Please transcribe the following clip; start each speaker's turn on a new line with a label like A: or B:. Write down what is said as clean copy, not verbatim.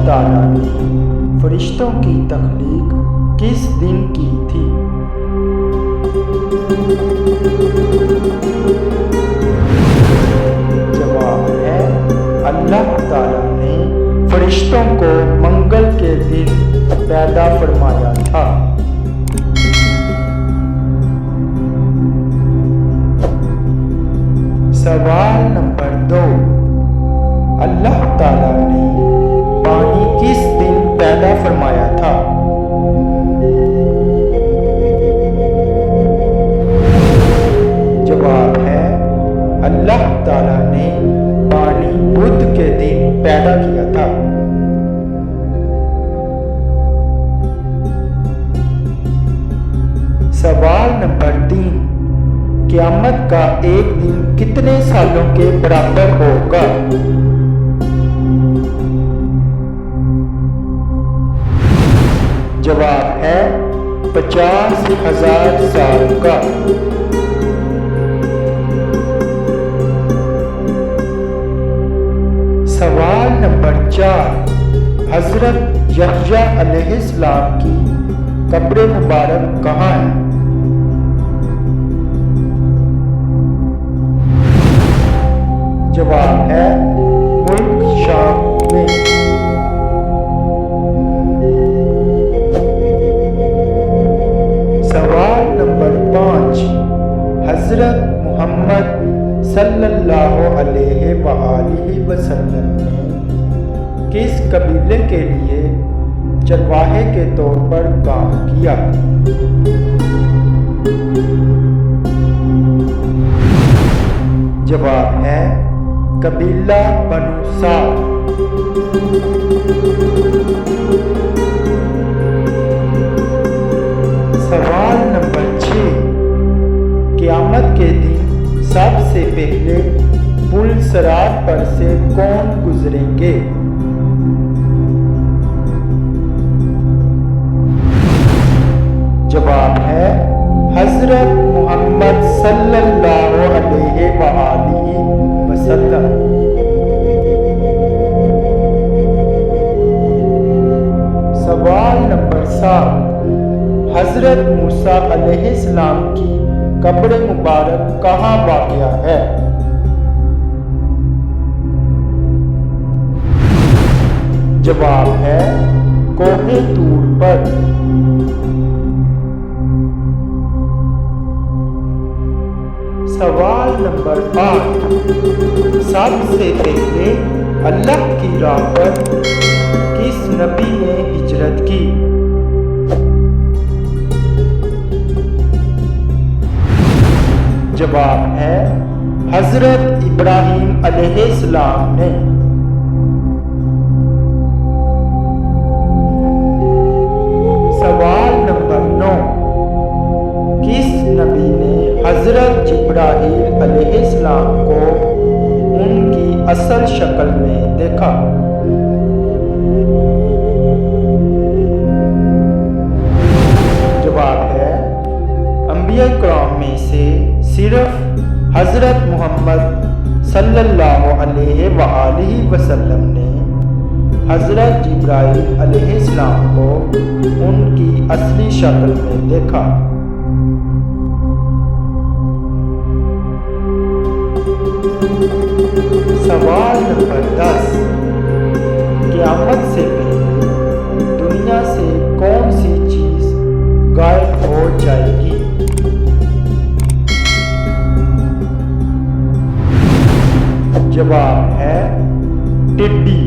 A: ताला ने फरिश्तों की तख्लीक किस दिन की थी? जवाब है अल्लाह ताला ने फरिश्तों को मंगल के दिन पैदा फरमाया था। सवाल नंबर 2, अल्लाह ताला ने पानी किस दिन पैदा फरमाया था? जवाब है अल्लाह ताला ने पानी बुध के दिन पैदा किया था। सवाल नंबर 3, क़यामत का एक दिन कितने सालों के बराबर होगा? जवाब है 50,000 साल का। सवाल नंबर 4, हजरत यहया अलैहिस्सलाम की कब्र मुबारक कहाँ है? जवाब है मुल्क शाम में। सवाल नंबर 5, हजरत मोहम्मद सल्लल्लाहु अलैहि वसल्लम ने किस कबीले के लिए चरवाहे के तौर पर काम किया? जवाब है कबीला बनु साद। सवाल नंबर 6, क़यामत के दिन सबसे पहले पुल सिरात पर से कौन गुजरेंगे? जवाब है हजरत मोहम्मद सल्लल्लाहु अलैहि वसल्लम। सवाल नंबर 7, हजरत मूसा अलैहिस्सलाम की कब्र मुबारक कहाँ वाक़या है? जवाब है कोहे तूर पर। सवाल नंबर 8, सबसे पहले अल्लाह की राह पर किस नबी ने हिजरत की? जवाब है हजरत इब्राहीम अलैहिस्सलाम ने। सवाल नंबर 9, किस नबी ने हजरत जिब्राईल अलैहिस्सलाम को उनकी असल शक्ल में देखा? जवाब है अंबिया किराम में से सिर्फ हजरत मोहम्मद सल्लल्लाहु अलैहि वसल्लम ने हजरत जिब्राईल अलैहिस्सलाम को उनकी असली शक्ल में देखा। सवाल नंबर 10, क़यामत से पहले दुनिया से कौन सी चीज गायब हो जाएगी? जवाब है टिड्डी।